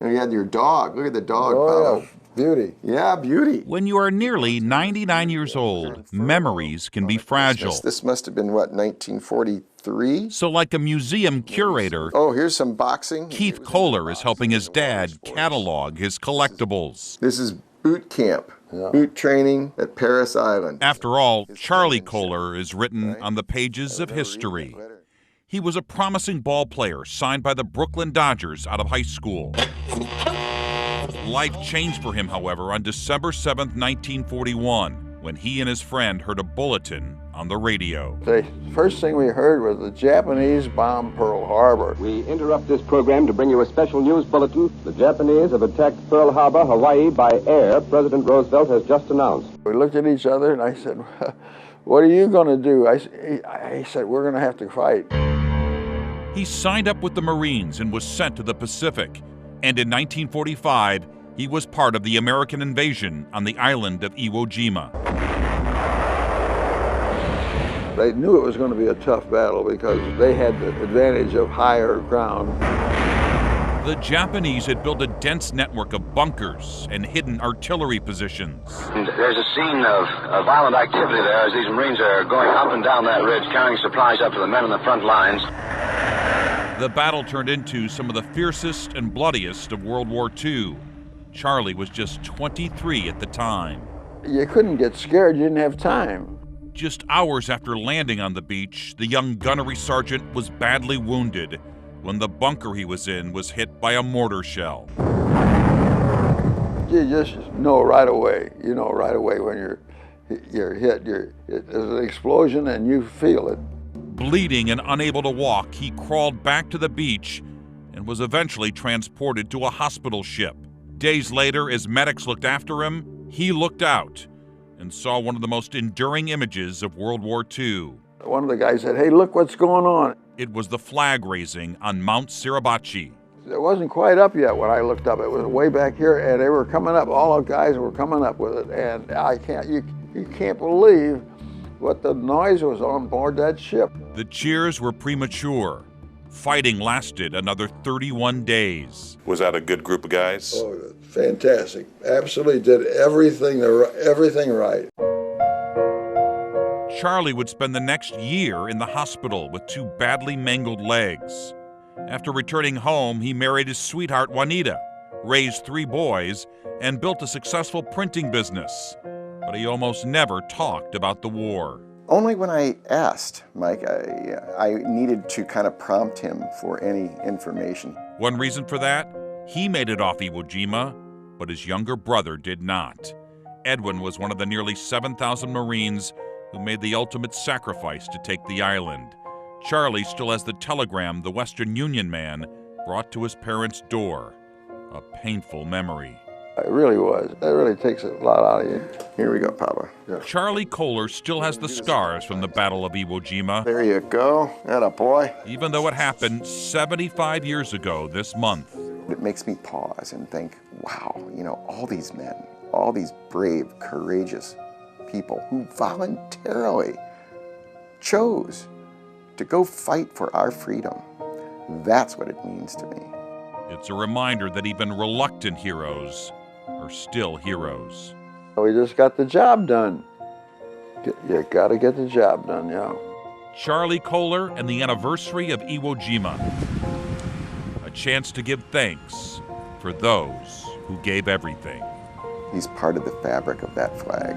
And you had your dog. Look at the dog, Oh, Paolo. yeah. Beauty. Yeah, beauty. When you are nearly 99 years old, memories can be fragile. This must have been, what, 1943? So like a museum curator, Oh, here's some boxing. Keith Kohler is helping his dad catalog his collectibles. This is boot camp, boot training at Paris Island. After all, Charlie Kohler is written on the pages of history. He was a promising ball player signed by the Brooklyn Dodgers out of high school. Life changed for him, however, on December 7th, 1941, when he and his friend heard a bulletin on the radio. The first thing we heard was the Japanese bombed Pearl Harbor. We interrupt this program to bring you a special news bulletin. The Japanese have attacked Pearl Harbor, Hawaii, by air, President Roosevelt has just announced. We looked at each other and I said, what are you going to do? He said, we're going to have to fight. He signed up with the Marines and was sent to the Pacific. And in 1945, he was part of the American invasion on the island of Iwo Jima. They knew it was going to be a tough battle because they had the advantage of higher ground. The Japanese had built a dense network of bunkers and hidden artillery positions. There's a scene of violent activity there as these Marines are going up and down that ridge, carrying supplies up to the men on the front lines. The battle turned into some of the fiercest and bloodiest of World War II. Charlie was just 23 at the time. You couldn't get scared, you didn't have time. Just hours after landing on the beach, the young gunnery sergeant was badly wounded when the bunker he was in was hit by a mortar shell. You just know right away. You know right away when you're hit. There's an explosion and you feel it. Bleeding and unable to walk, he crawled back to the beach and was eventually transported to a hospital ship. Days later, as medics looked after him, he looked out and saw one of the most enduring images of World War II. One of the guys said, hey, look what's going on. It was the flag raising on Mount Suribachi. It wasn't quite up yet when I looked up. It was way back here, and they were coming up. All the guys were coming up with it, and you can't believe what the noise was on board that ship. The cheers were premature. Fighting lasted another 31 days. Was that a good group of guys? Oh, fantastic. Absolutely did everything right. Charlie would spend the next year in the hospital with 2 badly mangled legs. After returning home, he married his sweetheart Juanita, raised 3 boys, and built a successful printing business. But he almost never talked about the war. Only when I asked, Mike, I needed to kind of prompt him for any information. One reason for that? He made it off Iwo Jima, but his younger brother did not. Edwin was one of the nearly 7,000 Marines who made the ultimate sacrifice to take the island. Charlie still has the telegram the Western Union man brought to his parents' door. A painful memory. It really was. That really takes a lot out of you. Here we go, Papa. Yeah. Charlie Kohler still has the scars from the Battle of Iwo Jima. There you go. Atta boy. Even though it happened 75 years ago this month. It makes me pause and think, wow, all these men, all these brave, courageous people who voluntarily chose to go fight for our freedom. That's what it means to me. It's a reminder that even reluctant heroes are still heroes. We just got the job done. You got to get the job done, yeah. Charlie Kohler and the anniversary of Iwo Jima. A chance to give thanks for those who gave everything. He's part of the fabric of that flag.